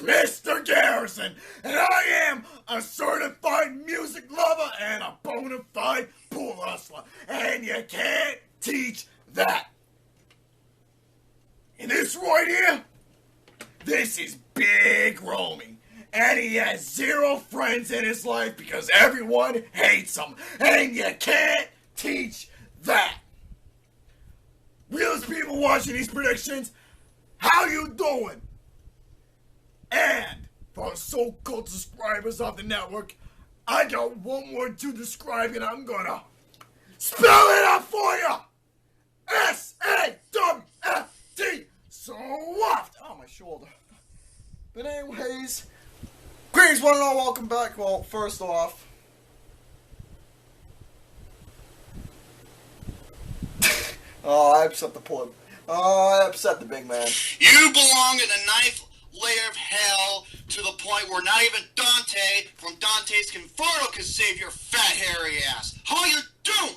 Mr. Garrison, and I am a certified music lover and a bona fide pool hustler, and you can't teach that. And this right here, this is Big Romy, and he has 0 friends in his life because everyone hates him, and you can't teach that. Realest people watching these predictions, how you doing? And for our so-called subscribers of the network, I got one word to describe it. I'm gonna spell it out for you. S-A-W-F-T. Swaft. Oh, my shoulder. But anyways, greetings one and all, welcome back. Well, first off, I upset the poor. I upset the big man. You belong in the 9th layer of hell, to the point where not even Dante from Dante's Conforto can save your fat hairy ass. How you doing?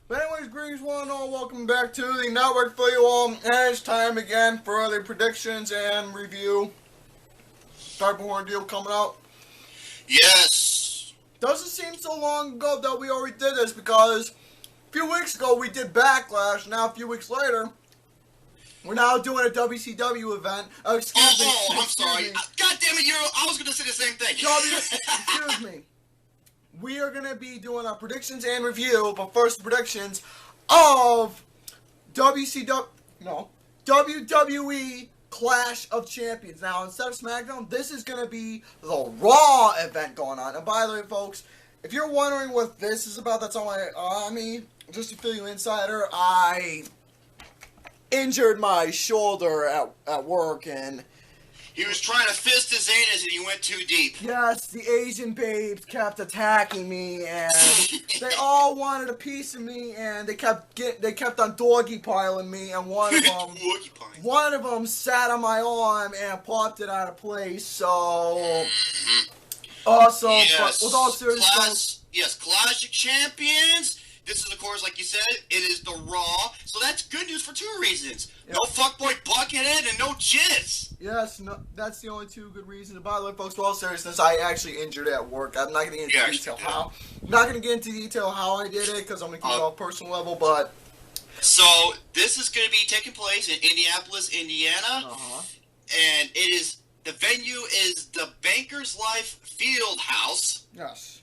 But anyways, greetings one and all, welcome back to the network for you all. And it's time again for the predictions and review type of ordeal coming out. Yes. Doesn't seem so long ago that we already did this, because a few weeks ago we did Backlash. Now a few weeks later, we're now doing a WCW event. Excuse me. I'm sorry. God damn it, I was going to say the same thing. Excuse me. We are going to be doing our predictions and review, but first predictions of WWE Clash of Champions. Now, instead of SmackDown, this is going to be the Raw event going on. And by the way, folks, if you're wondering what this is about, that's all just to fill you insider, I injured my shoulder at work, and he was trying to fist his anus and he went too deep. Yes, the Asian babes kept attacking me, and they all wanted a piece of me, and they kept on doggy piling me, and one of them sat on my arm and popped it out of place. So also, yes. but with all seriousness, Clash of Champions. This is, of course, like you said, it is the Raw, so that's good news for 2 reasons. Yep. No fuckboy Buckethead and no jizz. Yes, no, that's the only 2 good reasons. And by the way, folks, with all seriousness, I actually injured it at work. I'm not going to get into detail how. I'm not going to get into detail how I did it, because I'm going to keep it on a personal level, but. So, this is going to be taking place in Indianapolis, Indiana, and the venue is the Bankers Life Field House. Yes.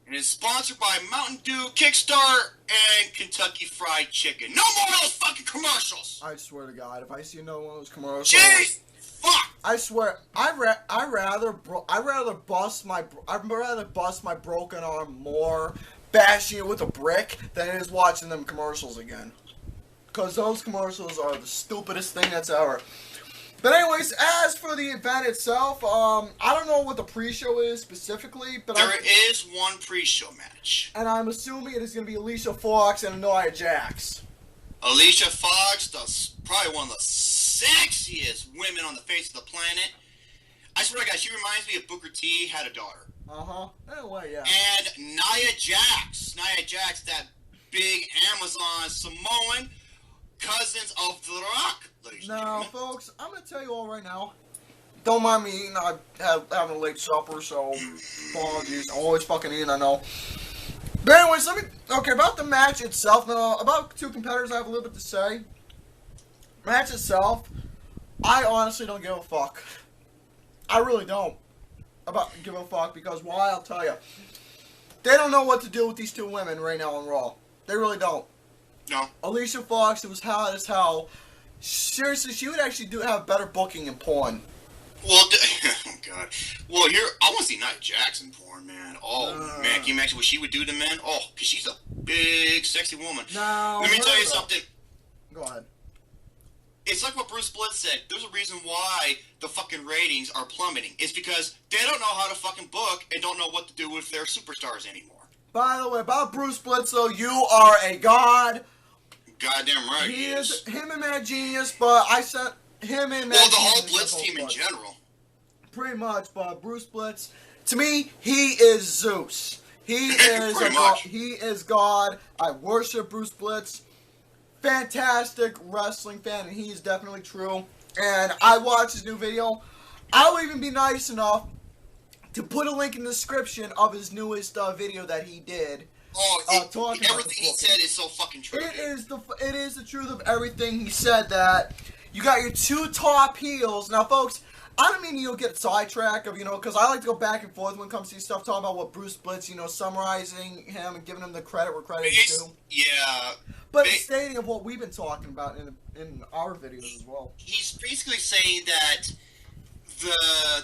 And it's sponsored by Mountain Dew, Kickstarter, and Kentucky Fried Chicken. No more of those fucking commercials! I swear to God, if I see another one of those commercials, jeez, fuck! I swear, I'd rather bust my broken arm more bashing it with a brick than it is watching them commercials again. Because those commercials are the stupidest thing that's ever. But anyways, as for the event itself, I don't know what the pre-show is specifically, but there is one pre-show match. And I'm assuming it is going to be Alicia Fox and Nia Jax. Alicia Fox, probably one of the sexiest women on the face of the planet. I swear to God, she reminds me of Booker T had a daughter. Anyway, yeah. And Nia Jax, that big Amazon Samoan, cousins of The Rock. Now, folks, I'm going to tell you all right now. Don't mind me eating. I'm having a late supper, so apologies. I'm always fucking eating, I know. But anyways, about the match itself. Now, about 2 competitors, I have a little bit to say. Match itself, I honestly don't give a fuck. I really don't give a fuck, because why? I'll tell you. They don't know what to do with these 2 women right now on Raw. They really don't. No. Alicia Fox, it was hot as hell. Seriously, she would actually have better booking in porn. Well, oh God. Well, I want to see Nia Jax in porn, man. Oh, man, can you imagine what she would do to men? Oh, because she's a big, sexy woman. Now, let me tell you something. Go ahead. It's like what Bruce Blitz said. There's a reason why the fucking ratings are plummeting. It's because they don't know how to fucking book and don't know what to do with their superstars anymore. By the way, about Bruce Blitz, though, you are a god. Goddamn right he is. Him and Mad Genius, but I said him and Mad Genius. Well, the whole Blitz team in general. Pretty much, but Bruce Blitz, to me, he is Zeus. He is God. He is God. I worship Bruce Blitz. Fantastic wrestling fan, and he is definitely true. And I watched his new video. I'll even be nice enough to put a link in the description of his newest video that he did. Talking everything he said is so fucking true. It is the truth of everything he said. That you got your two top heels. Now, folks, I don't mean you'll get sidetracked of, because I like to go back and forth when it comes to stuff, talking about what Bruce Blitz, summarizing him and giving him the credit where credit is due. Yeah. But stating of what we've been talking about in our videos as well. He's basically saying that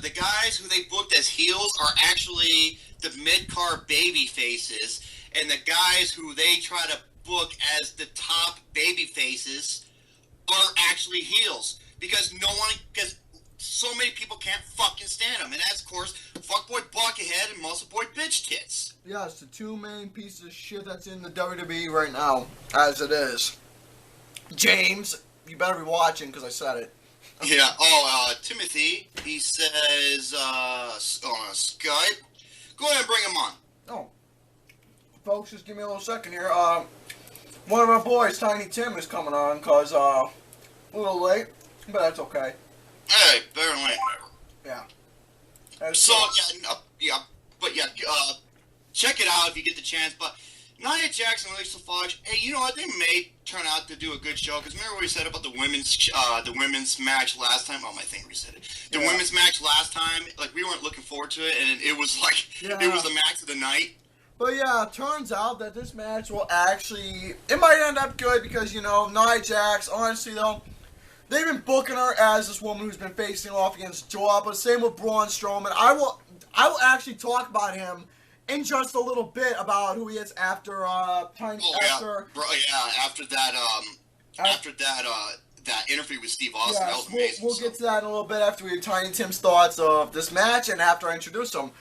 the guys who they booked as heels are actually the mid-card baby faces, and the guys who they try to book as the top baby faces are actually heels. Because so many people can't fucking stand them. And that's, of course, Fuckboy Buckethead and Muscle Boy Bitch Tits. Yeah, it's the two main pieces of shit that's in the WWE right now, as it is. James, you better be watching, because I said it. Yeah. Timothy, he says, on Skype. Go ahead and bring him on. Oh. Folks, just give me a little second here. One of our boys, Tiny Tim, is coming on, because, a little late, but that's okay. Hey, better than late, never. Yeah. Check it out if you get the chance, but Nia Jax and Alicia Fox, hey, you know what? They may turn out to do a good show. Because remember what we said about the women's match last time? Oh, my thing reset it. The women's match last time, like, we weren't looking forward to it, and it was like, it was the match of the night. But yeah, it turns out that this match will actually, it might end up good because, Nia Jax, honestly though, they've been booking her as this woman who's been facing off against Joe, but same with Braun Strowman. I will actually talk about him in just a little bit about who he is after that interview with Steve Austin. Yeah, that was amazing. We'll get to that in a little bit after we hear Tiny Tim's thoughts of this match and after I introduce him.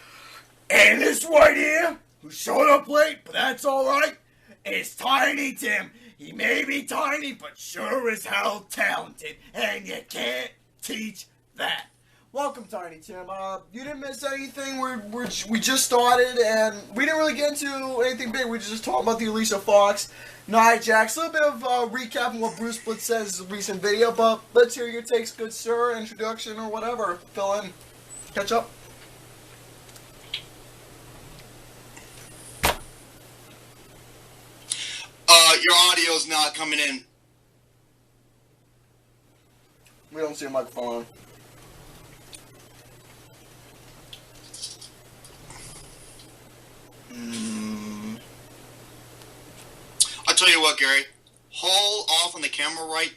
And this right here, who showed up late, but that's alright, is Tiny Tim. He may be tiny, but sure as hell talented, and you can't teach that. Welcome, Tiny Tim. You didn't miss anything. We just started, and we didn't really get into anything big. We just talked about the Alicia Fox, Nia Jax, a little bit of recap on what Bruce Blitz says in a recent video, but let's hear your takes, good sir, introduction, or whatever. Fill in. Catch up. Your audio's not coming in. We don't see a microphone on. I'll tell you what, Gary. Hold off on the camera right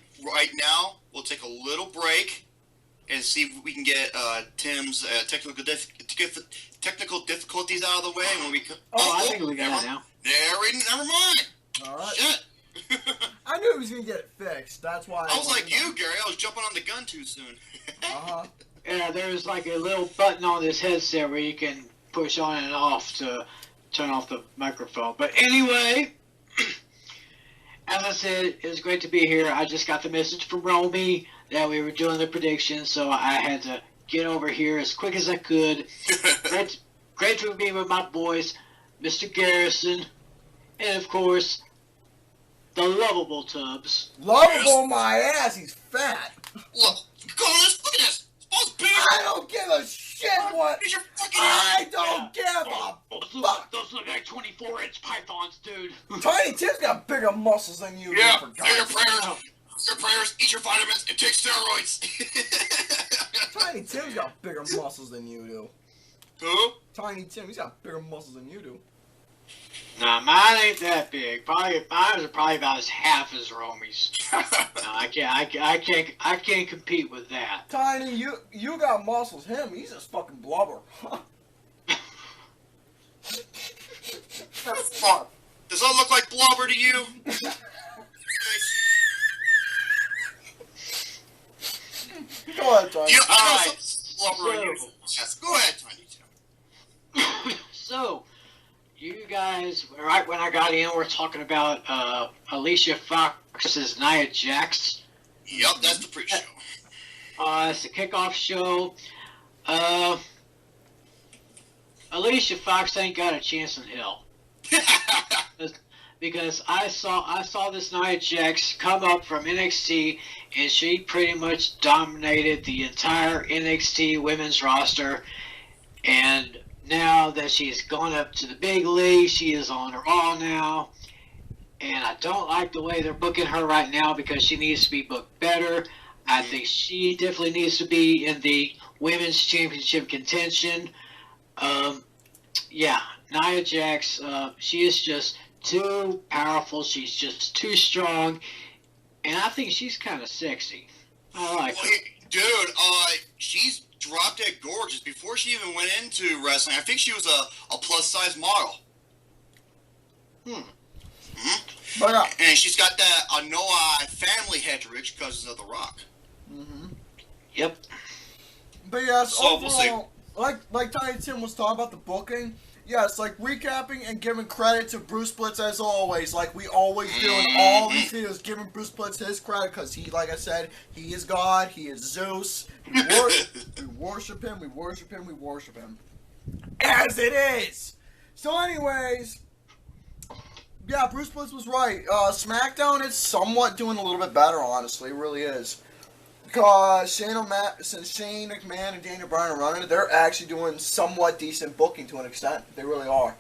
now. We'll take a little break and see if we can get Tim's technical difficulties out of the way. And when we I think we got it now. Never mind. All right. Shit. I knew he was going to get it fixed. That's why I was like you, Gary. I was jumping on the gun too soon. Uh-huh. Yeah, there's like a little button on this headset where you can push on and off to turn off the microphone. But anyway, as I said, it was great to be here. I just got the message from Romy that we were doing the prediction, so I had to get over here as quick as I could. Great to be with my boys, Mr. Garrison, and of course, the lovable Tubbs. Lovable my ass, he's fat. Look at this. It's big. I don't give a shit what. I don't give a fuck. Those look like 24-inch pythons, dude. Tiny Tim's got bigger muscles than you. Yeah, do, say your prayers, eat your vitamins, and take steroids. Tiny Tim's got bigger muscles than you do. Who? Tiny Tim, he's got bigger muscles than you do. Nah, mine ain't that big. Mine are probably about as half as Romy's. No, I can't compete with that. Tiny, you got muscles. Him, he's just fucking blubber. Does that look like blubber to you? Go ahead, Tiny. Yes, go ahead, Tiny Tim. So, you guys, right when I got in, we're talking about Alicia Fox versus Nia Jax. Yep, that's the pre-show. It's the kickoff show. Alicia Fox ain't got a chance in hell. because I saw this Nia Jax come up from NXT, and she pretty much dominated the entire NXT women's roster. And now that she's gone up to the big league, she is on Raw now. And I don't like the way they're booking her right now because she needs to be booked better. I think she definitely needs to be in the women's championship contention. Yeah, Nia Jax, she is just too powerful. She's just too strong. And I think she's kind of sexy. I like her. Dude, she's drop dead gorgeous. Before she even went into wrestling, I think she was a plus-size model. But, and she's got that Noah family heritage because of The Rock. Yep. But yes, So, overall, like Tiny Tim was talking about the booking, yes, like recapping and giving credit to Bruce Blitz as always, like we always do in all these videos, giving Bruce Blitz his credit because he, like I said, he is God, he is Zeus, we worship him, we worship him, we worship him. As it is! So anyways, yeah, Bruce Blitz was right. SmackDown is somewhat doing a little bit better, honestly, it really is. Because since Shane McMahon and Daniel Bryan are running it, they're actually doing somewhat decent booking to an extent. They really are.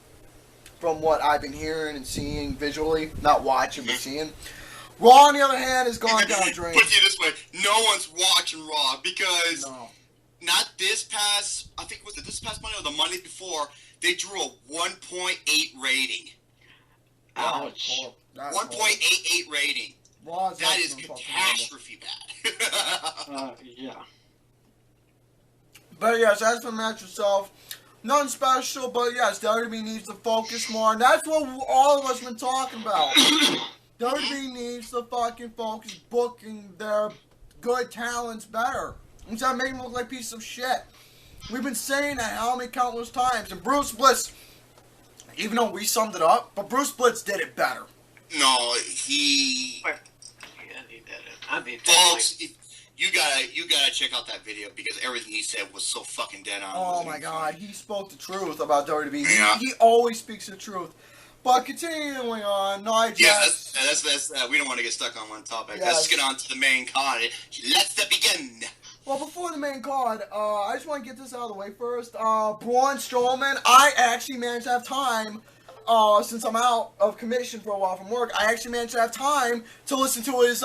From what I've been hearing and seeing visually, not watching, but seeing. Raw, on the other hand, has gone down the drain. Put it this way, no one's watching Raw because not this past, I think, was it this past Monday or the Monday before, they drew a 1.8 rating. Ouch. 1.88 rating. That is catastrophe bad. Yeah. But yes, as for the match itself, nothing special, but yes, WWE needs to focus more, and that's what all of us been talking about. WWE needs to fucking focus booking their good talents better, instead of making them look like pieces of shit. We've been saying that how many countless times, and Bruce Blitz, even though we summed it up, but Bruce Blitz did it better. No, he... I mean, folks, you gotta check out that video because everything he said was so fucking dead on. Oh my god, he spoke the truth about WWE. Yeah. He always speaks the truth. But continuing on, Nia Jax. Yeah, that's we don't want to get stuck on one topic. Yes. Let's get on to the main card. Let's begin. Well, before the main card, I just want to get this out of the way first. Braun Strowman, I actually managed to have time. Since I'm out of commission for a while from work, I actually managed to have time to listen to his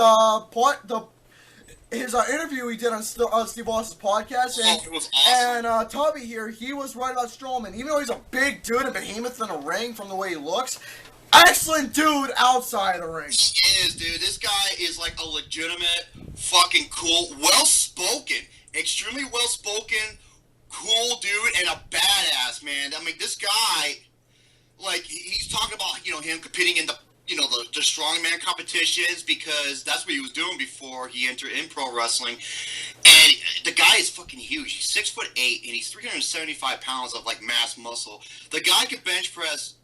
interview he did on Steve Austin's podcast. And, it was awesome. And Tubby here, he was right about Strowman. Even though he's a big dude, a behemoth in a ring from the way he looks, excellent dude outside the ring. He is, dude. This guy is like a legitimate, fucking cool, well-spoken, extremely well-spoken, cool dude, and a badass, man. I mean, this guy... Like, he's talking about, him competing in the strongman competitions because that's what he was doing before he entered in pro wrestling. And the guy is fucking huge. He's 6'8", and he's 375 pounds of, like, mass muscle. The guy can bench press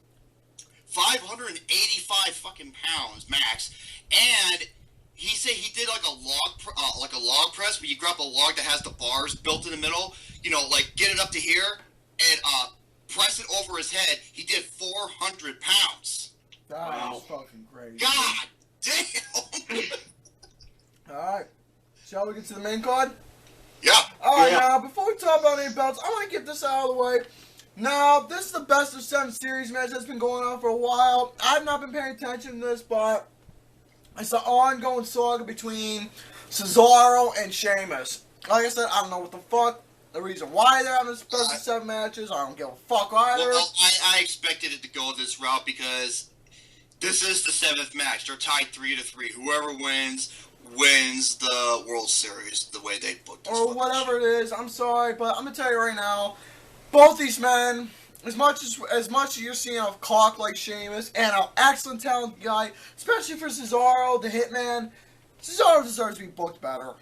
585 fucking pounds max. And he said he did, like, a log press where you grab a log that has the bars built in the middle, like, get it up to here, and, press it over his head. He did 400 pounds. That is fucking crazy. God damn. Alright. Shall we get to the main card? Yeah. Alright, now, before we talk about any belts, I want to get this out of the way. Now, this is the best of 7 series match that's been going on for a while. I've not been paying attention to this, but it's an ongoing saga between Cesaro and Sheamus. Like I said, I don't know what the fuck. The reason why they're having best of 7 matches, I don't give a fuck either. Well, I expected it to go this route because this is the 7th match. They're tied 3-3. Whoever wins the World Series. The way they booked this. Or whatever it is. I'm sorry, but I'm gonna tell you right now, both these men, as much as you're seeing a cock like Sheamus and an excellent talented guy, especially for Cesaro, the Hitman, Cesaro deserves to be booked better.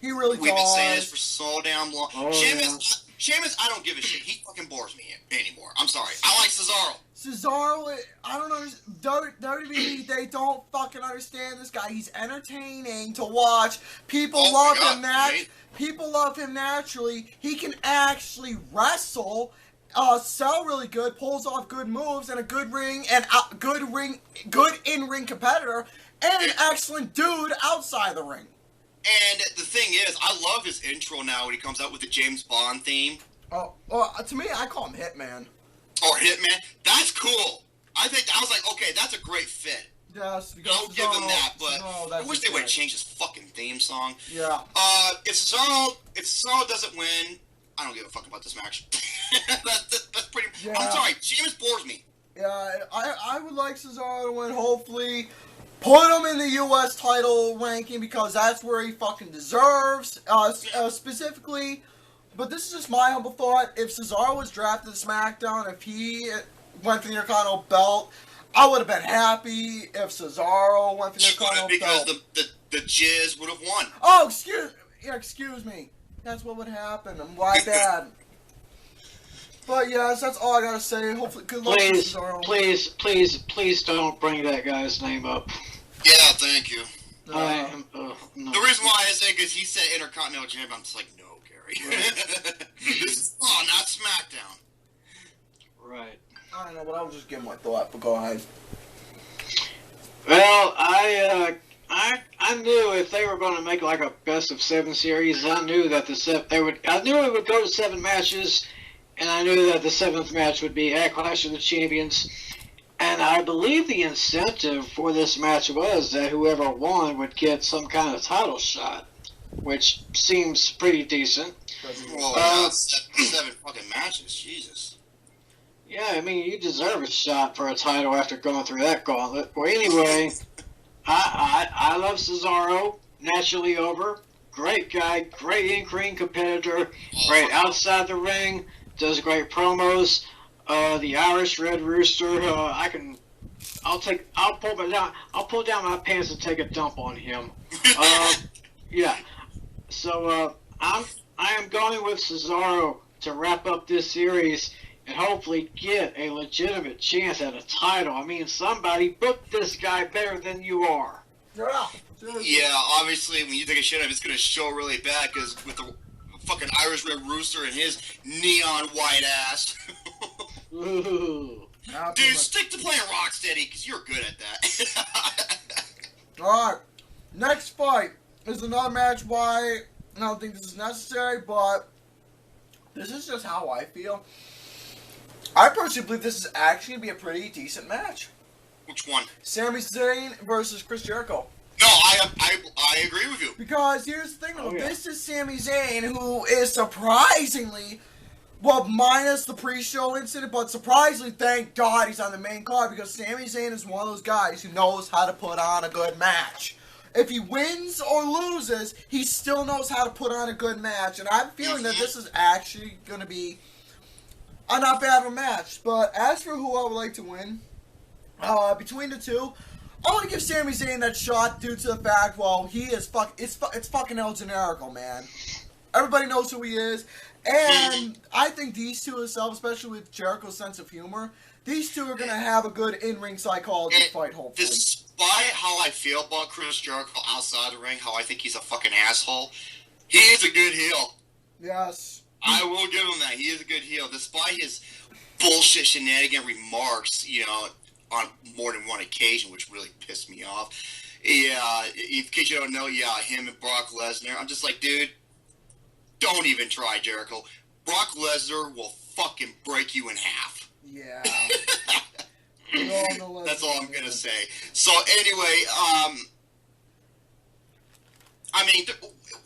He really does. We've been saying this for so damn long. Oh, Sheamus, I don't give a shit. He fucking bores me anymore. I'm sorry. I like Cesaro. Cesaro, I don't know. WWE, they don't fucking understand this guy. He's entertaining to watch. People love him naturally. People love him naturally. He can actually wrestle. sell really good, pulls off good moves, and a good in-ring competitor, and an excellent dude outside the ring. And the thing is, I love his intro now when he comes out with the James Bond theme. Oh, well, to me, I call him Hitman. Or Hitman. That's cool. I was like, okay, that's a great fit. Yes, I'll give him that, but I wish they would have changed his fucking theme song. Yeah. If Cesaro doesn't win, I don't give a fuck about this match. that's pretty. Yeah. I'm sorry, Sheamus bores me. Yeah, I would like Cesaro to win. Hopefully, put him in the U.S. title ranking because that's where he fucking deserves. Specifically, but this is just my humble thought. If Cesaro was drafted to SmackDown, if he went for the Intercontinental belt, I would have been happy if Cesaro went for the Intercontinental belt. Because the Jizz would have won. Oh, excuse me. That's what would happen. I'm my bad. But yes, that's all I gotta say. Hopefully, good luck to Cesaro. Please don't bring that guy's name up. Yeah, thank you. No. The reason why I say because he said Intercontinental Champion, I'm just like, no, Gary. This is not SmackDown. Right. I don't know, but I was just giving my thought. But go ahead. Well, I knew if they were going to make like a best of 7 series, I knew that I knew it would go to 7 matches, and I knew that the 7th match would be at Clash of the Champions. And I believe the incentive for this match was that whoever won would get some kind of title shot, which seems pretty decent. Well, 7 fucking matches, Jesus. Yeah, I mean, you deserve a shot for a title after going through that gauntlet. Well, anyway, I love Cesaro, naturally over. Great guy, great in-ring competitor, great outside the ring, does great promos. The Irish Red Rooster, I'll pull down my pants and take a dump on him. Yeah. So I am going with Cesaro to wrap up this series and hopefully get a legitimate chance at a title. I mean, somebody book this guy better than you are. Yeah, obviously, when you take a shit up, it's going to show really bad because with the fucking Irish Red Rooster and his neon white ass. Ooh. Dude, stick to playing Rocksteady because you're good at that. Alright, next fight is another match why I don't think this is necessary, but this is just how I feel. I personally believe this is actually going to be a pretty decent match. Which one? Sami Zayn versus Chris Jericho. No, I agree with you. Because here's the thing, though. This is Sami Zayn, who is surprisingly, well, minus the pre-show incident, but surprisingly, thank God he's on the main card, because Sami Zayn is one of those guys who knows how to put on a good match. If he wins or loses, he still knows how to put on a good match, and I'm feeling that this is actually going to be a not bad of a match. But as for who I would like to win, between the two, I want to give Sami Zayn that shot due to the fact, well, he is it's fucking El Generico, man. Everybody knows who he is, and I think these two themselves, especially with Jericho's sense of humor, these two are going to have a good in-ring psychology fight, hopefully. Despite how I feel about Chris Jericho outside the ring, how I think he's a fucking asshole, he is a good heel. Yes. I will give him that. He is a good heel, despite his bullshit shenanigan remarks, on more than one occasion, which really pissed me off. Yeah, in case you don't know, him and Brock Lesnar. I'm just like, dude, don't even try, Jericho. Brock Lesnar will fucking break you in half. Yeah. That's all I'm gonna say. So anyway, I mean,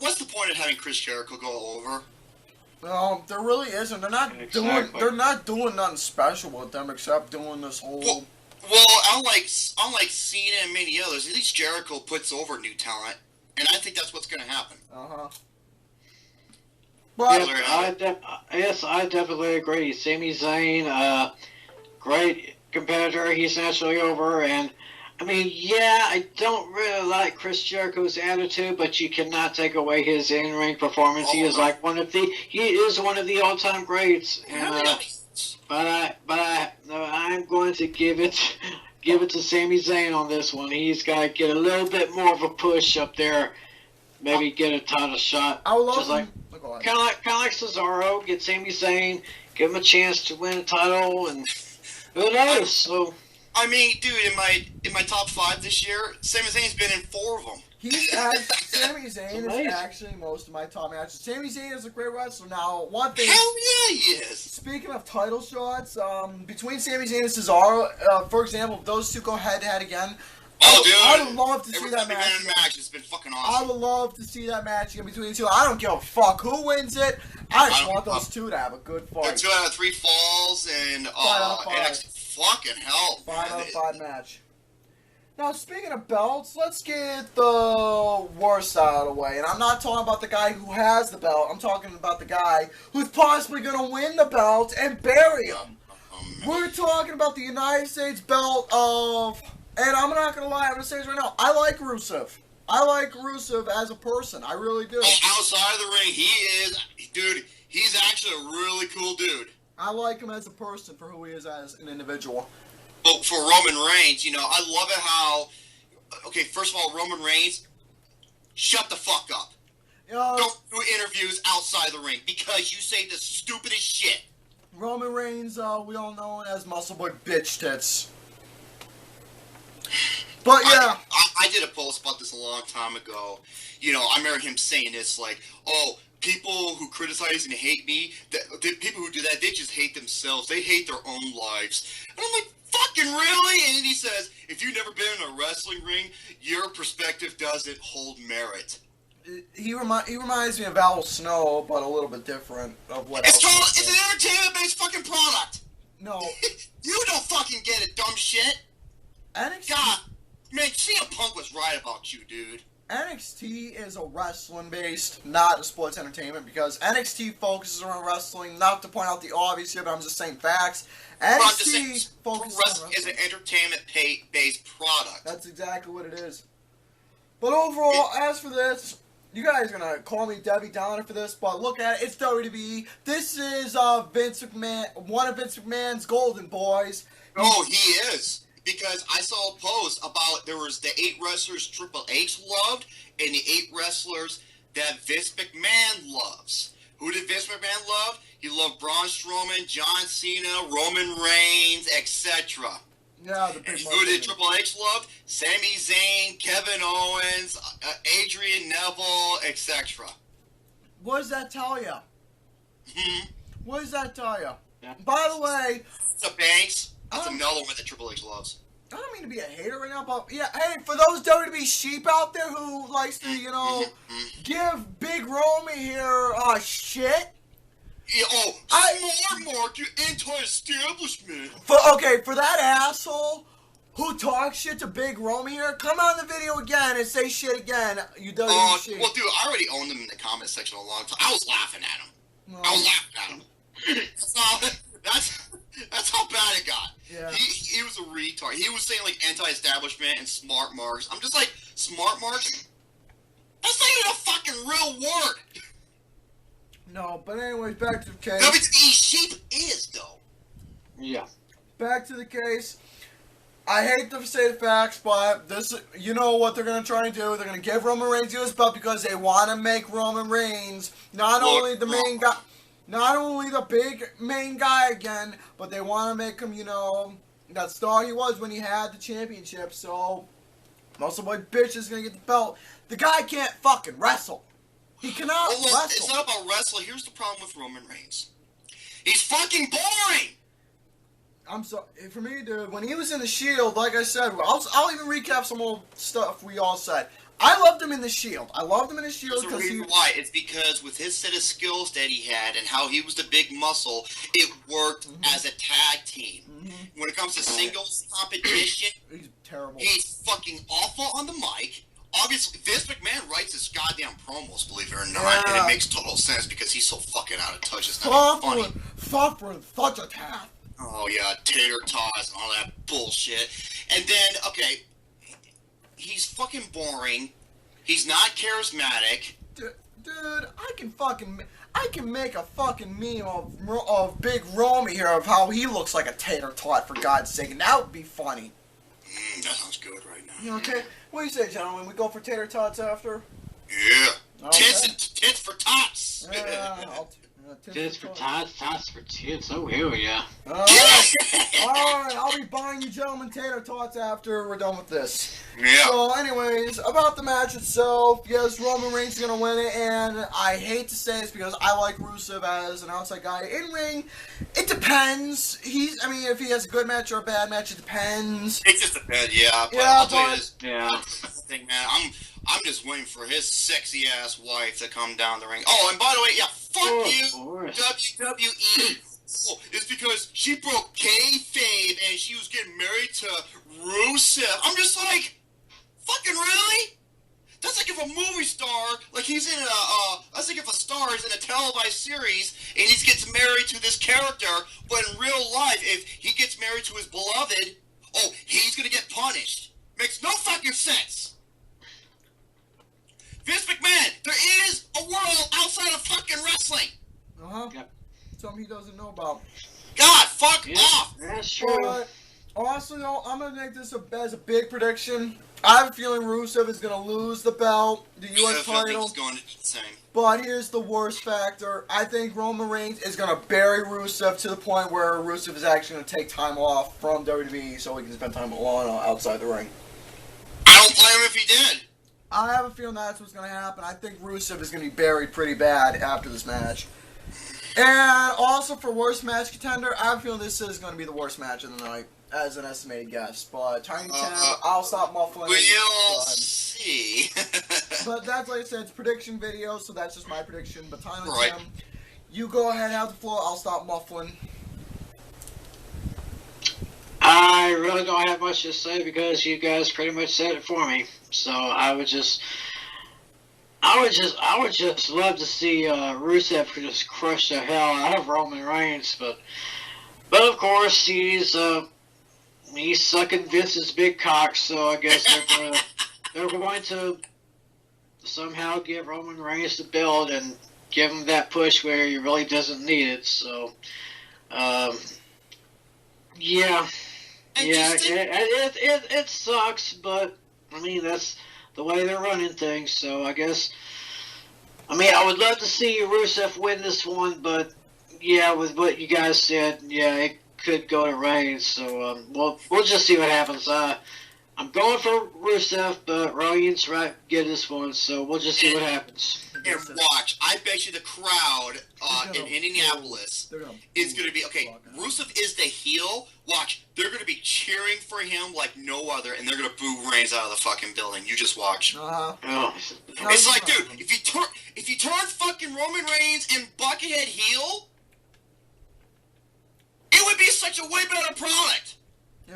what's the point of having Chris Jericho go over? No, there really isn't. They're not doing nothing special with them except doing this whole. Well, unlike Cena and many others, at least Jericho puts over new talent, and I think that's what's going to happen. But yes, I definitely agree. Sami Zayn, great competitor. He's naturally over, and I mean, yeah, I don't really like Chris Jericho's attitude, but you cannot take away his in-ring performance. He is one of the all-time greats. And, I'm going to give it to Sami Zayn on this one. He's got to get a little bit more of a push up there. Maybe get a title shot. I would love kind of like Cesaro. Get Sami Zayn, give him a chance to win a title, and who knows? So, I mean, dude, in my top 5 this year, Sami Zayn's been in 4 of them. Sami Zayn is actually most of my top matches. Sami Zayn is a great wrestler. Now, one thing. Hell yeah, he is. Speaking of title shots, between Sami Zayn and Cesaro, for example, if those two go head to head again. Oh, dude! I would love to see that match. It's been fucking awesome. I would love to see that match again between the two. I don't give a fuck who wins it. I just want those two to have a good fight. 2 out of 3 falls and 5 out of 5. Fucking hell. 5 out of 5 match. Now, speaking of belts, let's get the worst out of the way. And I'm not talking about the guy who has the belt. I'm talking about the guy who's possibly going to win the belt and bury him. We're talking about the United States belt of... And I'm not going to lie, I'm going to say this right now. I like Rusev. I like Rusev as a person. I really do. Outside of the ring, he is... Dude, he's actually a really cool dude. I like him as a person for who he is as an individual. But for Roman Reigns, you know, I love it how... Okay, first of all, Roman Reigns, shut the fuck up. Don't do interviews outside the ring because you say the stupidest shit. Roman Reigns, we all know as Muscle Boy Bitch Tits. But yeah. I did a post about this a long time ago. You know, I remember him saying this, like, oh, people who criticize and hate me, the people who do that, they just hate themselves. They hate their own lives. And I'm like, fucking really? And then he says, if you've never been in a wrestling ring, your perspective doesn't hold merit. He reminds me of Al Snow, but a little bit different of what it's an entertainment-based fucking product. No. You don't fucking get it, dumb shit. NXT... God, man, CM Punk was right about you, dude. NXT is a wrestling-based, not a sports entertainment, because NXT focuses on wrestling, not to point out the obvious here, but I'm just saying facts. NXT focuses on wrestling. Is an entertainment-based product. That's exactly what it is. But overall, as for this, you guys are going to call me Debbie Downer for this, but look at it, it's WWE. This is Vince McMahon, one of Vince McMahon's golden boys. Oh, he is. Because I saw a post about there was the 8 wrestlers Triple H loved and the 8 wrestlers that Vince McMahon loves. Who did Vince McMahon love? He loved Braun Strowman, John Cena, Roman Reigns, etc. Yeah, the big and who did Triple H love? Sami Zayn, Kevin Owens, Adrian Neville, etc. What does that tell you? Hmm? What does that tell you? Yeah. By the way... The Banks. That's another one that Triple H loves. I don't mean to be a hater right now, but yeah, hey, for those WWE sheep out there who likes to, you know, give Big Romy here shit. Yeah, smart mark, you anti-establishment. For that asshole who talks shit to Big Romy here, come on the video again and say shit again, you WWE sheep. Well, dude, I already owned him in the comment section a long time. I was laughing at him. No. I was laughing at him. That's how bad it got. Yeah. He was a retard. He was saying, like, anti-establishment and smart marks. I'm just like, smart marks? That's not even a fucking real word. No, but anyways, back to the case. WWE sheep is, though. Yeah. Back to the case. I hate to say the facts, but this, you know what they're going to try and do. They're going to give Roman Reigns his belt because they want to make Roman Reigns not only the main guy... Not only the big main guy again, but they want to make him, you know, that star he was when he had the championship. So, Muscle Boy Bitch is going to get the belt. The guy can't fucking wrestle. He cannot wrestle. It's not about wrestling. Here's the problem with Roman Reigns. He's fucking boring. I'm sorry. For me, dude, when he was in the Shield, like I said, I'll even recap some old stuff we all said. I loved him in the Shield. There's a reason why. It's because with his set of skills that he had and how he was the big muscle, it worked as a tag team. When it comes to singles competition, he's terrible. He's fucking awful on the mic. Obviously, Vince McMahon writes his goddamn promos, believe it or not, and it makes total sense because he's so fucking out of touch. It's not even funny. Suffering such a task. Oh yeah, tater tots and all that bullshit. And then, okay, he's fucking boring. He's not charismatic. Dude, I can make a fucking meme of Big Romy here of how he looks like a tater tot, for God's sake, and that would be funny. That sounds good right now. You okay? What do you say, gentlemen? We go for tater tots after? Yeah. Okay. Tits for tots. Yeah, Tits for tots, tots for tits. Oh, hell yeah. Alright, I'll be buying you gentlemen tater tots after we're done with this. Yeah. So, anyways, about the match itself, yes, Roman Reigns is going to win it, and I hate to say this because I like Rusev as an outside guy. In ring, it depends. If he has a good match or a bad match, it depends. It just depends, yeah. But Yeah, I'll tell you but- this. Yeah. That's the thing, man. I'm just waiting for his sexy ass wife to come down the ring. Oh, and by the way, yeah, fuck you, WWE. Oh, it's because she broke kayfabe and she was getting married to Rusev. I'm just like, fucking really? That's like if a movie star, like he's in that's like if a star is in a televised series and he gets married to this character, but in real life, if he gets married to his beloved, oh, he's gonna get punished. Makes no fucking sense. Vince McMahon, there is a world outside of fucking wrestling. Yep. Something he doesn't know about. God, fuck off. That's true. But, honestly, though, I'm going to make this as a big prediction. I have a feeling Rusev is going to lose the belt, the U.S. I think title. he's going to do the same. But here's the worst factor. I think Roman Reigns is going to bury Rusev to the point where Rusev is actually going to take time off from WWE so he can spend time alone outside the ring. I don't blame him if he did. I have a feeling that's what's going to happen. I think Rusev is going to be buried pretty bad after this match. And also for worst match contender, I have a feeling this is going to be the worst match of the night as an estimated guess. But Tiny Tim, I'll stop muffling. We'll see. But that's, like I said, it's prediction video, so that's just my prediction. But Tiny Right. Tim, you go ahead and have the floor. I'll stop muffling. I really don't have much to say because you guys pretty much said it for me. So I would just love to see Rusev just crush the hell out of Roman Reigns, but of course he's sucking Vince's big cock, so I guess they're going to somehow give Roman Reigns the belt and give him that push where he really doesn't need it. So, yeah. Yeah, it sucks, but I mean that's the way they're running things. So I guess, I would love to see Rusev win this one, but yeah, with what you guys said, yeah, it could go to Reigns. So we'll just see what happens. I'm going for Rusev, but Reigns get this one. So we'll just see what happens. And watch, I bet you the crowd in Indianapolis is going to be, okay, Rusev is the heel. Watch, they're going to be cheering for him like no other, and they're going to boo Reigns out of the fucking building. You just watch. Oh. It's like, dude, if you turn fucking Roman Reigns and Buckethead heel, it would be such a way better product.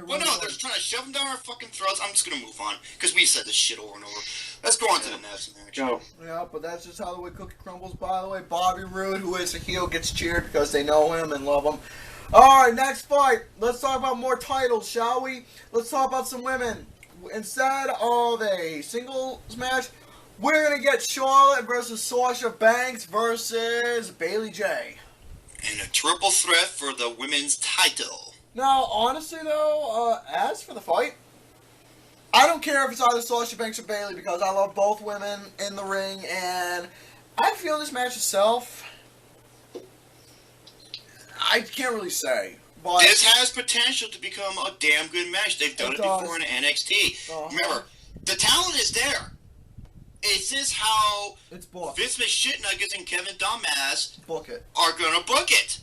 Well, no, they're trying to shove them down our fucking throats. I'm just going to move on, because we said this shit over and over. Let's go on to the next match. Go. Yeah, but that's just how the way cookie crumbles, by the way. Bobby Roode, who is a heel, gets cheered because they know him and love him. Alright, next fight. Let's talk about more titles, shall we? Let's talk about some women. Instead of a singles match, we're going to get Charlotte versus Sasha Banks versus Bailey J. And a triple threat for the women's title. Now, honestly, though, as for the fight, I don't care if it's either Sasha Banks or Bailey because I love both women in the ring, and I feel this match itself, I can't really say. But this has potential to become a damn good match. They've done it before in NXT. Remember, the talent is there. It's just how it's booked. Vince McShitnuggets and Kevin Dumbass Book it. are going to book it.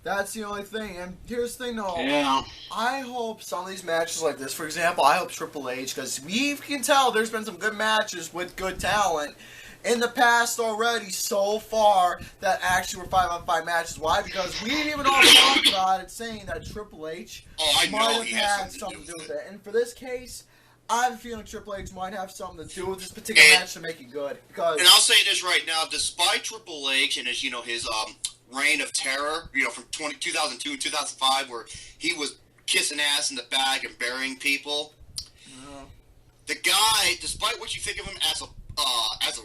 That's the only thing. And here's the thing, though. Yeah. I hope some of these matches like this, for example, I hope Triple H, because we can tell there's been some good matches with good talent in the past already so far that actually were 5-on-5 matches. Why? Because we didn't even all talk about it, saying that Triple H might have had something to do with it. And for this case, I have a feeling Triple H might have something to do with this particular match to make it good. Because, and I'll say this right now, despite Triple H and his, his reign of terror, from 2002 and 2005, where he was kissing ass in the back and burying people, the guy, despite what you think of him as a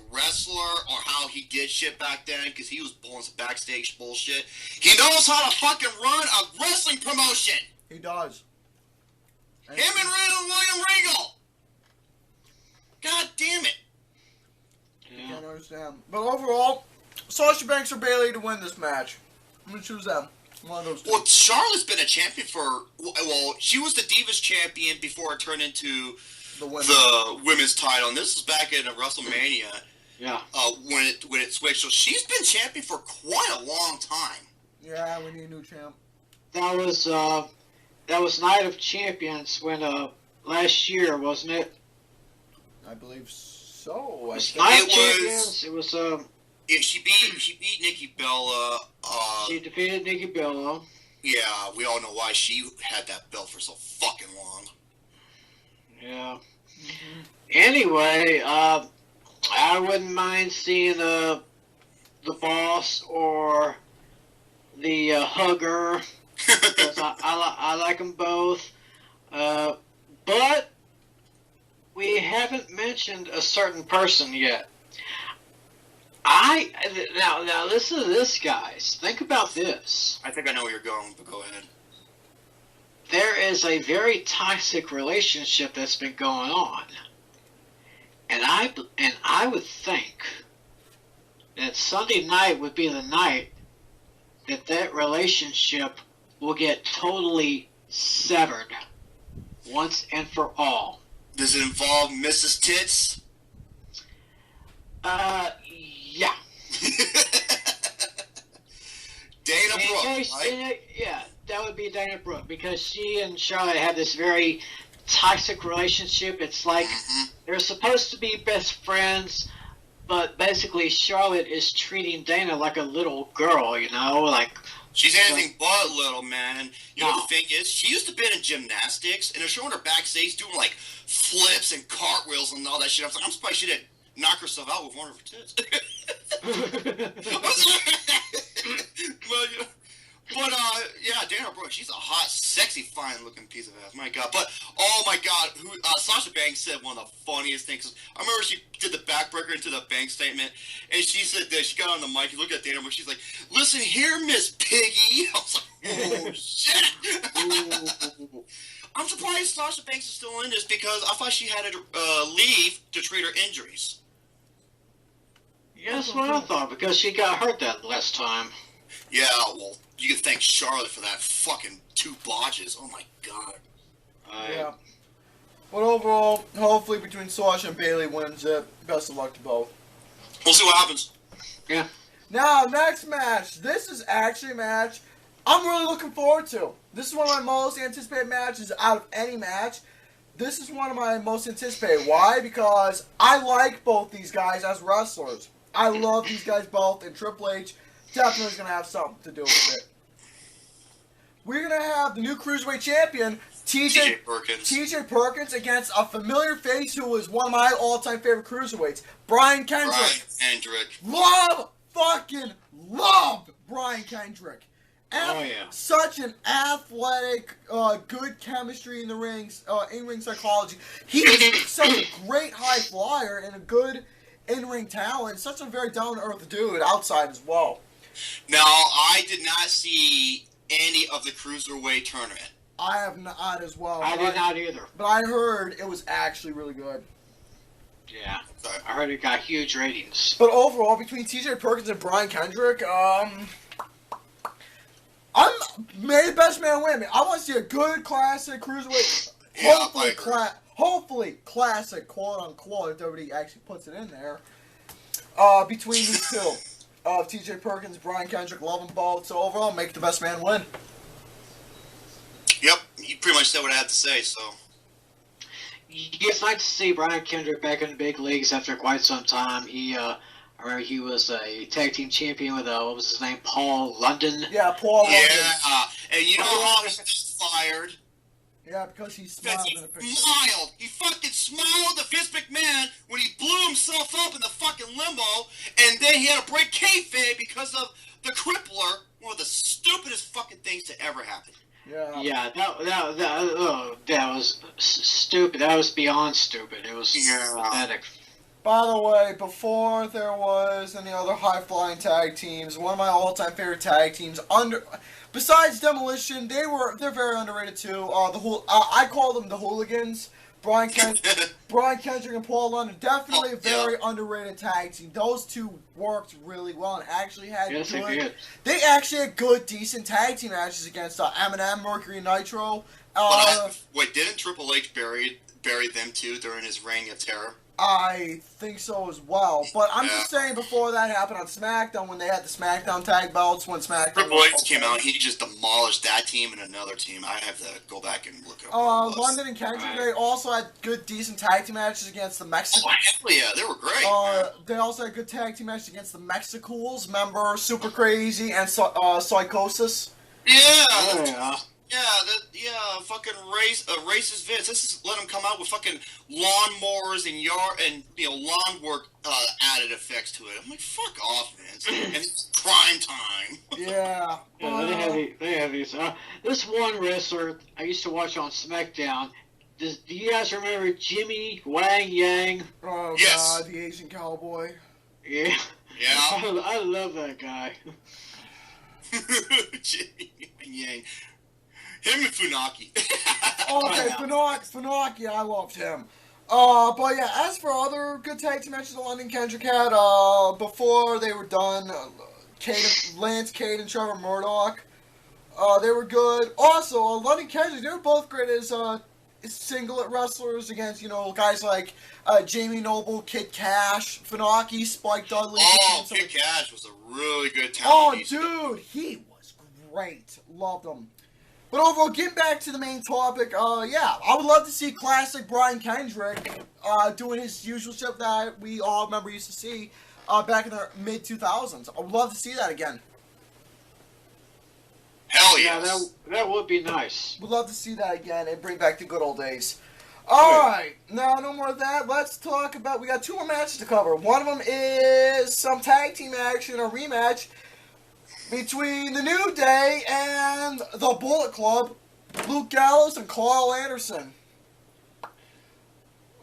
wrestler or how he did shit back then, because he was pulling some backstage bullshit, he knows how to fucking run a wrestling promotion. He does. Him and William Regal. God damn it. I can't understand. But overall, Sasha Banks or Bayley to win this match? I'm gonna choose them. One of those two. Well, Charlotte's been a champion for. Well, she was the Divas champion before it turned into the women's title, and this was back in WrestleMania. Yeah. When it switched, so she's been champion for quite a long time. Yeah, we need a new champ. That was Night of Champions when last year, wasn't it? I believe so. Night of Champions. It was Yeah, she beat Nikki Bella. She defeated Nikki Bella. Yeah, we all know why she had that belt for so fucking long. Yeah. Mm-hmm. Anyway, I wouldn't mind seeing the Boss or the Hugger. Because I like them both. But we haven't mentioned a certain person yet. Now listen to this, guys. Think about this. I think I know where you're going, but go ahead. There is a very toxic relationship that's been going on, and I would think that Sunday night would be the night that relationship will get totally severed once and for all. Does it involve Mrs. Tits? Yeah. Dana Brooke, right? Yeah, that would be Dana Brooke, because she and Charlotte have this very toxic relationship. It's like they're supposed to be best friends, but basically Charlotte is treating Dana like a little girl, you know, like... She's anything but little, man. And you know the thing is, she used to be in gymnastics, and they're showing her backstage doing, like, flips and cartwheels and all that shit. I was like, I'm surprised she didn't knock herself out with one of her tits. Yeah, Dana Brooke, she's a hot, sexy, fine-looking piece of ass. My God. But, oh my God, Sasha Banks said one of the funniest things. I remember she did the backbreaker into the bank statement, and she said this. She got on the mic, you look at Dana Brooke, she's like, listen here, Miss Piggy. I was like, oh, shit. I'm surprised Sasha Banks is still in this, because I thought she had to leave to treat her injuries. Yeah, that's what I thought, because she got hurt that last time. Yeah, well, you can thank Charlotte for that fucking 2 botches. Oh my God. Yeah. But overall, hopefully between Sasha and Bayley wins it. Best of luck to both. We'll see what happens. Yeah. Now, next match. This is actually a match I'm really looking forward to. This is one of my most anticipated matches out of any match. This is one of my most anticipated. Why? Because I like both these guys as wrestlers. I love these guys both, and Triple H definitely is going to have something to do with it. We're going to have the new Cruiserweight Champion, TJ Perkins, against a familiar face who was one of my all-time favorite Cruiserweights, Brian Kendrick. Love Brian Kendrick. Such an athletic, good chemistry in the rings, in-ring psychology. He is such a great high flyer and a good in-ring talent. Such a very down-to-earth dude outside as well. Now, I did not see any of the Cruiserweight tournament. I have not as well. I did not either. But I heard it was actually really good. Yeah. I heard it got huge ratings. But overall, between TJ Perkins and Brian Kendrick, I'm may the best man win. I want to see a good classic Cruiserweight. Hopefully classic, quote unquote, if everybody actually puts it in there. Between these two. TJ Perkins, Brian Kendrick, love them both. So overall, make the best man win. Yep, you pretty much said what I had to say, so. It's nice to see Brian Kendrick back in the big leagues after quite some time. I remember he was a tag team champion with, what was his name, Paul London? Yeah, Paul London. Yeah, and you know how he was fired? Yeah, because he smiled in the picture. He fucking smiled at Vince McMahon when he blew himself up in the fucking limo, and then he had to break kayfabe because of the Crippler, one of the stupidest fucking things to ever happen. Yeah, that was stupid. That was beyond stupid. It was pathetic. By the way, before there was any other high-flying tag teams, one of my all-time favorite tag teams, besides Demolition, they're very underrated too. I call them the Hooligans, Brian Kendrick and Paul London, definitely a very underrated tag team. Those two worked really well and actually had They actually had good, decent tag team matches against Eminem, Mercury Nitro. Wait, didn't Triple H bury them too during his reign of terror? I think so as well, but I'm just saying before that happened on SmackDown when they had the SmackDown tag belts when SmackDown. Triple H came out, he just demolished that team and another team. I have to go back and look up. London and Kendrick, they also had good, decent tag team matches against the Mexicans. Oh, hell yeah, they were great. They also had good tag team matches against the Mexicools, remember Super Crazy and Psychosis. Yeah. Fucking racist Vince. This is let him come out with fucking lawnmowers and lawn work added effects to it. I'm like, fuck off, Vince. And it's prime time. Yeah. They have these. This one wrestler I used to watch on SmackDown. Do you guys remember Jimmy Wang Yang? Oh yes. God, the Asian cowboy. Yeah. Yeah. I love that guy. Jimmy Wang Yang. Him and Funaki. Okay, Funaki, I loved him. But yeah, as for other good tag team matches London Kendrick had, before they were done, Lance Cade and Trevor Murdoch, they were good. Also, London Kendrick, they were both great as singlet wrestlers against, guys like Jamie Noble, Kid Cash, Funaki, Spike Dudley. Oh, Kid Cash was a really good talent. Oh, dude, he was great. Loved him. But overall, getting back to the main topic, I would love to see classic Brian Kendrick doing his usual stuff that we all remember used to see back in the mid-2000s. I would love to see that again. Hell yes. Yeah, that would be nice. Would love to see that again and bring back the good old days. Alright, now no more of that. Let's talk about, we got two more matches to cover. One of them is some tag team action, a rematch between the New Day and the Bullet Club, Luke Gallows and Carl Anderson.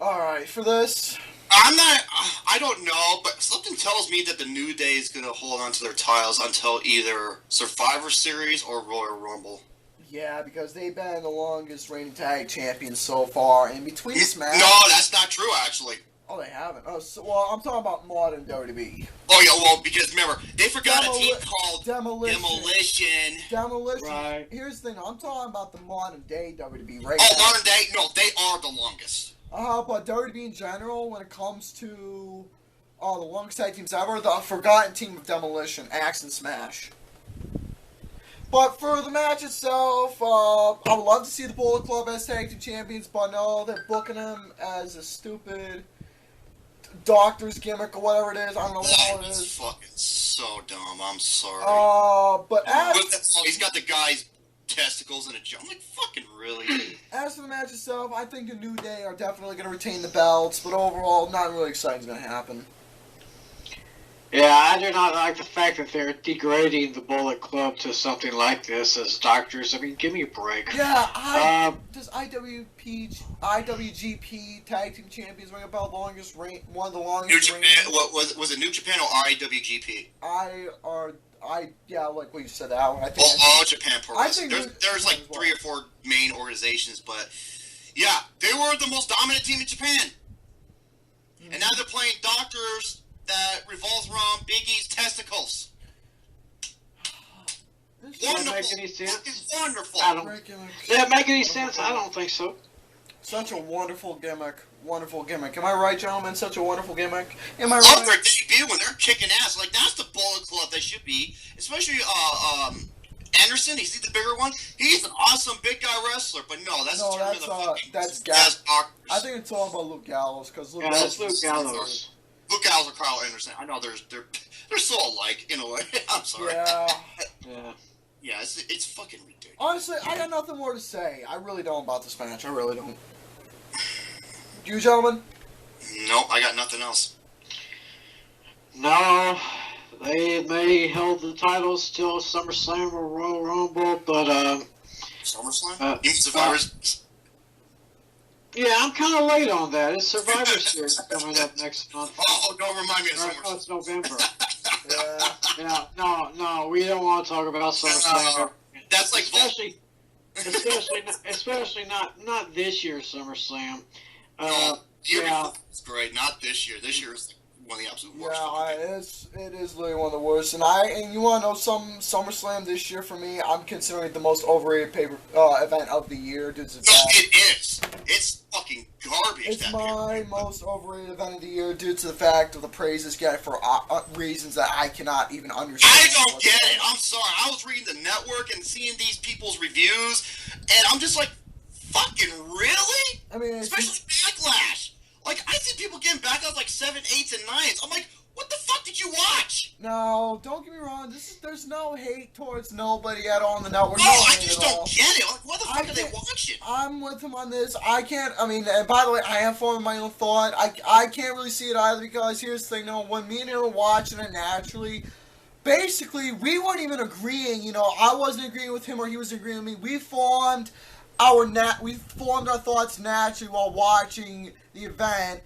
Alright, for this... I don't know, but something tells me that the New Day is going to hold on to their titles until either Survivor Series or Royal Rumble. Yeah, because they've been the longest reigning tag champions so far, in between Smash... No, that's not true, actually. Oh, they haven't. Well, I'm talking about modern WWE. Oh, yeah, well, because remember, they forgot a team called Demolition. Right. Here's the thing. I'm talking about the modern day WWE right now. now. Modern day? No, they are the longest. But WWE in general, when it comes to the longest tag teams ever, the forgotten team of Demolition, Axe and Smash. But for the match itself, I would love to see the Bullet Club as tag team champions, but no, they're booking them as a stupid doctor's gimmick or whatever it is. I don't know what it is. That's fucking so dumb. I'm sorry. But he's got the guy's testicles in a jar. I'm like, fucking really? As for the match itself, I think the New Day are definitely going to retain the belts, but overall, not really exciting is going to happen. Yeah, I do not like the fact that they're degrading the Bullet Club to something like this as doctors. I mean, give me a break. Yeah, does IWGP Tag Team Champions ring a bell? One of the longest. New Japan, was it New Japan or IWGP? Yeah, like what you said, that one. I think. All Japan Pro Wrestling. There's like 3 or 4 main organizations, but yeah, they were the most dominant team in Japan, and now they're playing doctors that revolves around Big E's testicles. Wonderful. Make any sense? It's wonderful. Does that make any sense? I don't think so. Such a wonderful gimmick. Wonderful gimmick. Am I right, gentlemen? Such a wonderful gimmick. Am I right? Love their debut when they're kicking ass. Like, that's the Bullet Club they should be. Especially, Anderson, he's the bigger one. He's an awesome big guy wrestler, but that's Gas. I think it's all about Luke Gallows, because Luke Gallows. Luke Gallows or Carl Anderson. I know they're so alike in a way. I'm sorry. Yeah, it's fucking ridiculous. Honestly, I got nothing more to say. I really don't about this match. I really don't. You gentlemen? Nope, I got nothing else. No, they may held the titles till SummerSlam or Royal Rumble, but SummerSlam? You Survivors? Yeah, I'm kind of late on that. It's Survivor Series coming up next month. Oh, don't remind me of SummerSlam. Oh, it's November. No, we don't want to talk about SummerSlam. That's like especially not this year's SummerSlam. Yeah. It's great. Not this year. This year is one of the absolute worst. Yeah, it is literally one of the worst. And you want to know SummerSlam this year for me? I'm considering it the most overrated event of the year. Due to No, that. it is. It's fucking garbage. It's my most overrated event of the year due to the fact of the praises get for reasons that I cannot even understand. I don't get it. I'm sorry. I was reading the network and seeing these people's reviews, and I'm just like, fucking really? I mean, especially Backlash. Like, I see people getting Backlash like 7, 8s, and 9s. I'm like, what the fuck did you watch? No, don't get me wrong. There's no hate towards nobody at all on the network. No, I just don't get it. Like, what the fuck are they watching? I'm with him on this. I can't. I mean, and by the way, I am forming my own thought. I can't really see it either because here's the thing. No, when me and him were watching it naturally, basically we weren't even agreeing. You know, I wasn't agreeing with him or he was agreeing with me. We formed our thoughts naturally while watching the event.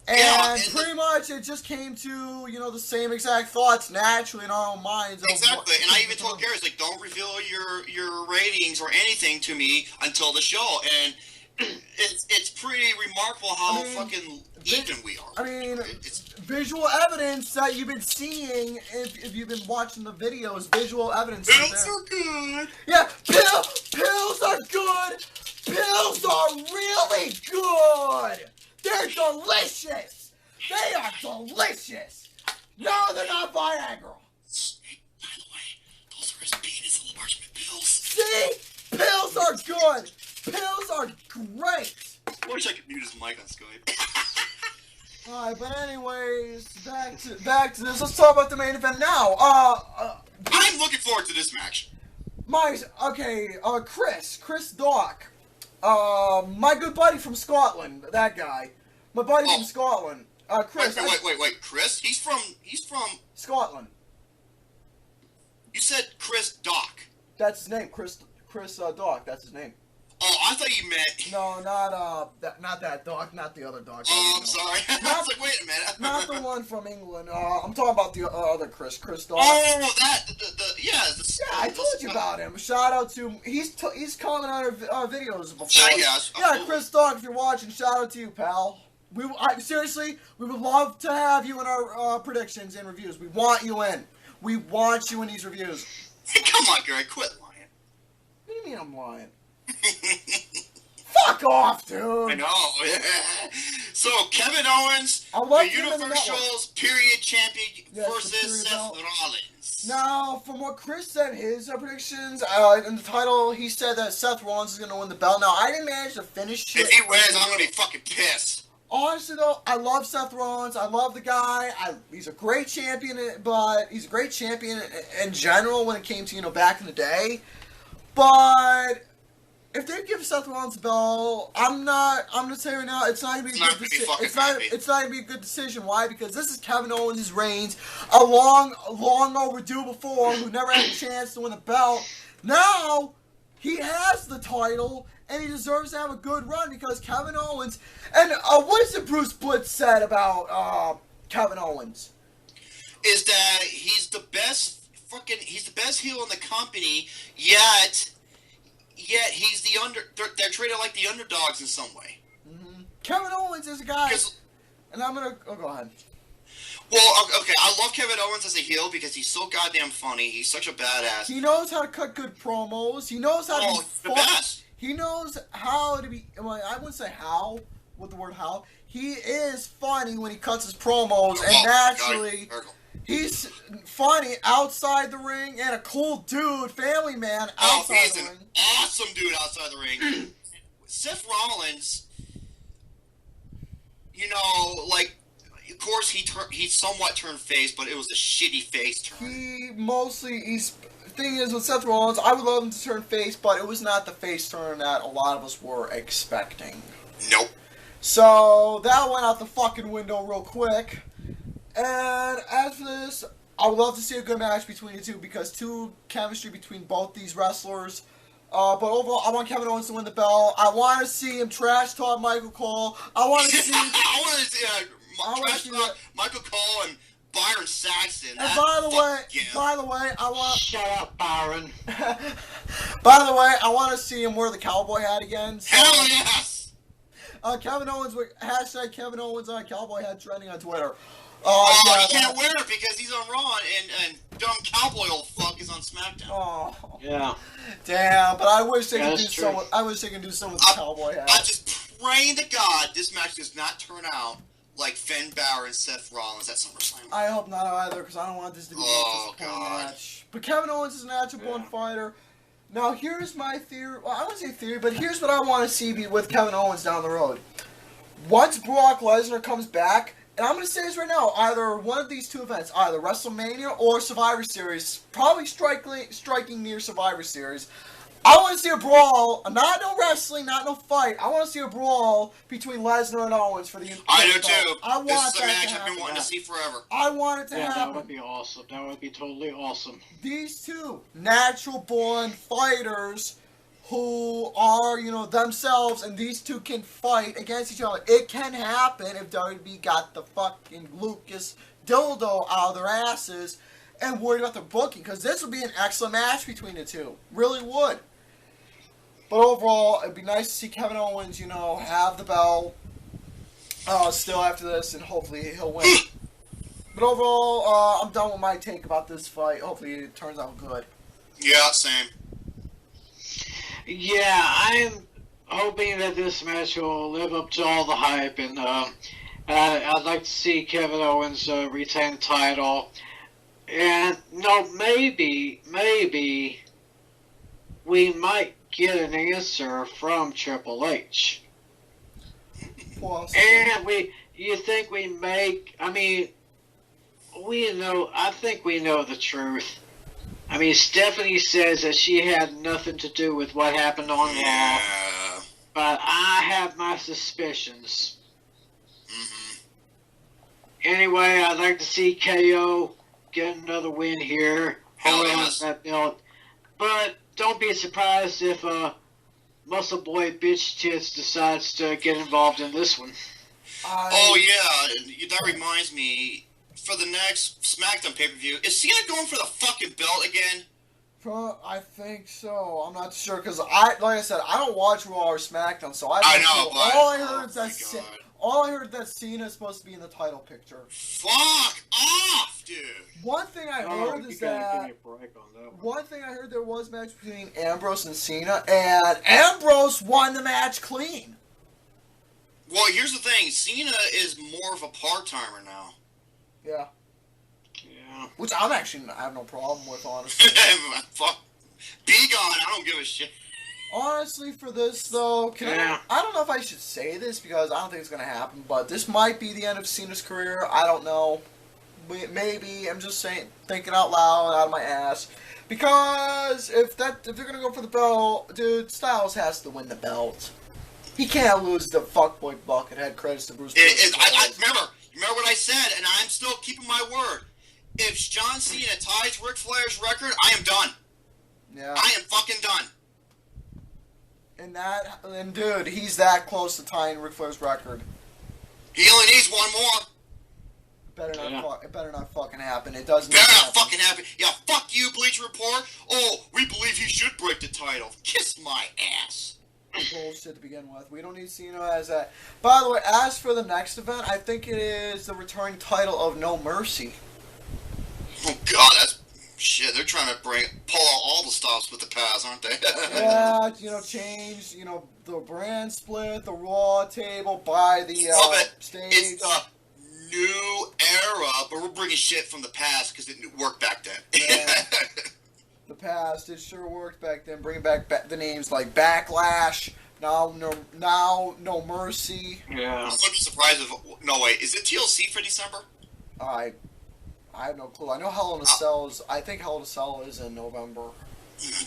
And pretty much it just came to, you know, the same exact thoughts naturally in our own minds. Exactly, and I even told Garrett, like, don't reveal your ratings or anything to me until the show. And it's pretty remarkable how fucking even we are. I mean, it's visual evidence that you've been seeing if you've been watching the videos. Visual evidence. Pills are good. Yeah, pills are good. Pills are really good. They're delicious! They are delicious! No, they're not Viagra! Hey, by the way, those are his penis enlargement pills. See? Pills are good! Pills are great! I wish I could mute his mic on Skype. Alright, but anyways, back to this. Let's talk about the main event now. I'm looking forward to this match. Chris Dock. My good buddy from Scotland, that guy. My buddy from Scotland. Chris. Wait, Chris? He's from Scotland. You said Chris Dock. That's his name, Chris Dock, that's his name. Oh, I thought you meant... No, not that dog, not the other dog. Oh, I'm sorry. I was like, wait a minute. Not the one from England. I'm talking about the other Chris Dock. Oh, yeah. I told you about him. Shout out to him. He's commented on our videos before. Yes. Yeah, Chris Dock, if you're watching, shout out to you, pal. Seriously, we would love to have you in our predictions and reviews. We want you in. We want you in these reviews. Hey, come on, Gary, quit lying. What do you mean I'm lying? Fuck off, dude. I know. So, Kevin Owens, the Universal's period champion versus Seth Rollins. Now, from what Chris said, his predictions, in the title, he said that Seth Rollins is going to win the belt. Now, I didn't manage to finish it. If he wins, I'm going to be fucking pissed. Honestly, though, I love Seth Rollins. I love the guy. He's a great champion, but he's a great champion in general when it came to, you know, back in the day. But if they give Seth Rollins the belt, I'm gonna say right now, it's not gonna be a good decision. It's not gonna be a good decision. Why? Because this is Kevin Owens' reigns, a long overdue before, who never had a chance to win the belt. Now he has the title, and he deserves to have a good run because Kevin Owens. And what is it Bruce Blitz said about Kevin Owens? Is that he's the best heel in the company, yet he's they're treated like the underdogs in some way. Mm-hmm. Kevin Owens is a guy, and I'm gonna go ahead. Well, okay, I love Kevin Owens as a heel because he's so goddamn funny. He's such a badass. He knows how to cut good promos. He knows how to be the best. He knows how to be. Well, I wouldn't say how with the word how. He is funny when he cuts his promos, and naturally, he's funny outside the ring and a cool dude, family man outside the ring. Awesome dude outside the ring. Seth Rollins, you know, like, of course he somewhat turned face, but it was a shitty face turn. Thing is with Seth Rollins, I would love him to turn face, but it was not the face turn that a lot of us were expecting. Nope. So that went out the fucking window real quick. And as for this, I would love to see a good match between the two because chemistry between both these wrestlers. But overall, I want Kevin Owens to win the belt. I want to see him trash talk Michael Cole. I want to see. I want to see trash talk Michael Cole and Byron Saxton. And by the way, I want. Shut up, Byron. By the way, I want to see him wear the cowboy hat again. So, hell yes. Kevin Owens with hashtag Kevin Owens on Cowboy Hat trending on Twitter. He can't wear it because he's on Raw and dumb cowboy old fuck is on SmackDown. Oh. Yeah. Damn, but I wish they could do that's true. something. I wish they could do something with the cowboy hat. I'm just praying to God this match does not turn out like Finn Balor and Seth Rollins at SummerSlam. I hope not either, because I don't want this to be a disappointing match. But Kevin Owens is a natural born fighter. Now, here's my theory. Well, I wouldn't say theory, but here's what I want to see with Kevin Owens down the road. Once Brock Lesnar comes back, and I'm going to say this right now, either one of these two events, either WrestleMania or Survivor Series, probably striking near Survivor Series, I want to see a brawl, not no wrestling, not no fight. I want to see a brawl between Lesnar and Owens for the I do too. I want this is a that match to I've been wanting to see forever. I want it to happen. That would be awesome. That would be totally awesome. These two natural-born fighters who are, themselves, and these two can fight against each other. It can happen if WWE got the fucking Lucas dildo out of their asses and worried about the booking, because this would be an excellent match between the two. Really would. But overall, it'd be nice to see Kevin Owens, have the belt still after this, and hopefully he'll win. But overall, I'm done with my take about this fight. Hopefully it turns out good. Yeah, same. Yeah, I'm hoping that this match will live up to all the hype, and I'd like to see Kevin Owens retain the title. And, maybe we might get an answer from Triple H. Possibly. And you think we make, I think we know the truth. Stephanie says that she had nothing to do with what happened on Raw, but I have my suspicions. Mm-hmm. Anyway, I'd like to see KO get another win here, hold on to that belt. But don't be surprised if Muscle Boy Bitch Tits decides to get involved in this one. Oh yeah, that reminds me. For the next SmackDown pay-per-view, is Cena going for the fucking belt again? I think so. I'm not sure, because like I said, I don't watch Raw or SmackDown, so I don't know. But All I heard that Cena is supposed to be in the title picture. Fuck off, dude. One thing I heard is that one thing I heard there was a match between Ambrose and Cena, and Ambrose won the match clean. Well, here's the thing: Cena is more of a part-timer now. Yeah. Yeah. Which I have no problem with, honestly. Fuck. Be gone. I don't give a shit. Honestly, for this, though, I don't know if I should say this, because I don't think it's going to happen, but this might be the end of Cena's career. I don't know. Maybe. I'm just saying, thinking out loud, out of my ass. Because if they're going to go for the belt, dude, Styles has to win the belt. He can't lose the fuckboy buckethead. Credits to Bruce. Remember what I said, and I'm still keeping my word. If John Cena ties Ric Flair's record, I am done. Yeah. I am fucking done. And dude, he's that close to tying Ric Flair's record. He only needs one more. It better not fucking happen. It doesn't. Better not fucking happen. Yeah, fuck you, Bleacher Report. Oh, we believe he should break the title. Kiss my ass. Bullshit to begin with. We don't need Cena as that. By the way, as for the next event, I think it is the returning title of No Mercy. Oh god, that's shit. They're trying to pull out all the stops with the past, aren't they? Yeah, change, the brand split, the Raw table, buy the stage. It's a new era, but we're bringing shit from the past because it worked back then. Yeah. The past, it sure worked back then. Bringing back the names like Backlash, now No Mercy. Yeah. I wouldn't be surprised if is it TLC for December? I have no clue. I know Hell in a Cell is. I think Hell in a Cell is in November. Oh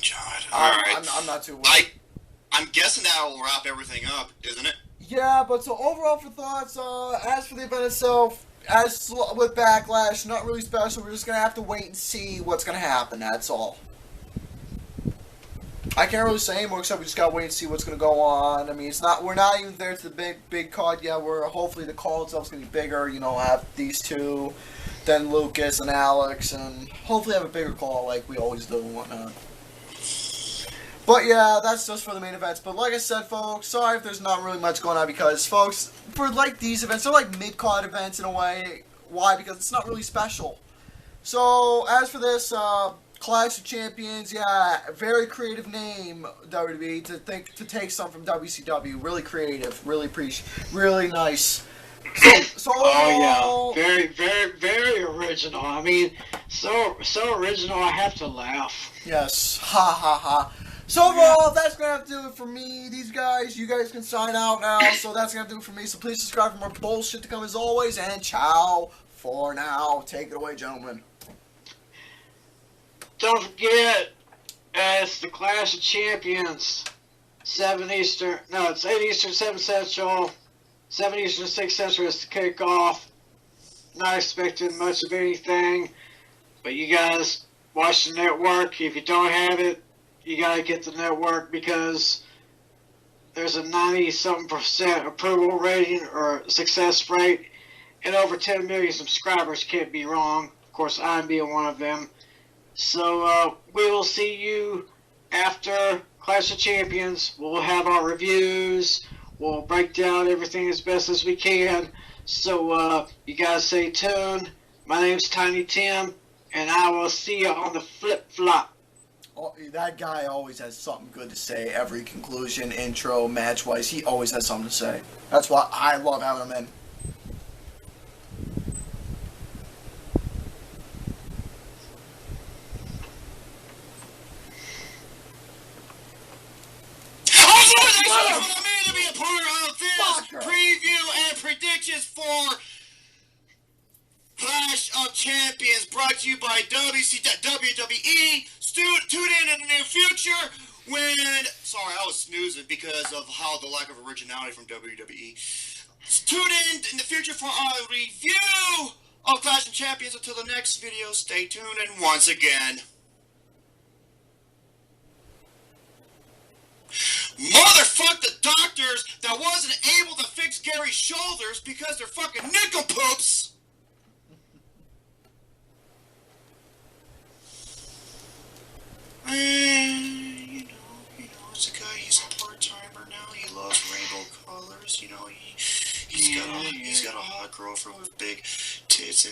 God! All right. I'm not too worried. I'm guessing that will wrap everything up, isn't it? Yeah, but so overall for thoughts, as for the event itself. As with Backlash, not really special. We're just going to have to wait and see what's going to happen. That's all. I can't really say anymore except we just got to wait and see what's going to go on. We're not even there to the big card yet. Hopefully the call itself's going to be bigger. Have these two, then Lucas and Alex, and hopefully have a bigger call like we always do and whatnot. But yeah, that's just for the main events. But like I said, folks, sorry if there's not really much going on because, folks, for like these events, they're like mid-card events in a way. Why? Because it's not really special. So as for this Clash of Champions, yeah, very creative name, WWE, to take some from WCW. Really creative, really nice. So Oh yeah, very, very, very original. I mean, so original. I have to laugh. Yes, ha ha ha. So overall, that's gonna have to do it for me. These guys, you guys can sign out now. So that's gonna have to do it for me. So please subscribe for more bullshit to come as always. And ciao for now. Take it away, gentlemen. Don't forget, it's the Clash of Champions. 7 Eastern. No, it's 8 Eastern, 7 Central. 7 Eastern, 6 Central is the kickoff. Not expecting much of anything. But you guys watch the network. If you don't have it, you gotta get the network because there's a 90-something% approval rating or success rate, and over 10 million subscribers. Can't be wrong. Of course, I'm being one of them. So we will see you after Clash of Champions. We'll have our reviews. We'll break down everything as best as we can. So you guys stay tuned. My name's Tiny Tim, and I will see you on the flip-flop. Oh, that guy always has something good to say. Every conclusion, intro, match-wise, he always has something to say. That's why I love having him in. To be a part of this preview and predictions for Clash of Champions, brought to you by WWE. Tune in the near future when... Sorry, I was snoozing because of how the lack of originality from WWE. Tune in the future for our review of Clash of Champions. Until the next video, stay tuned, and once again, motherfuck the doctors that wasn't able to fix Gary's shoulders because they're fucking nincompoops! You know, it's a guy, he's a part-timer now, he loves rainbow colors, you know, he's got a hot girlfriend with big tits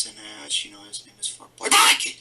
and ass, you know, his name is Fuckboy Mike!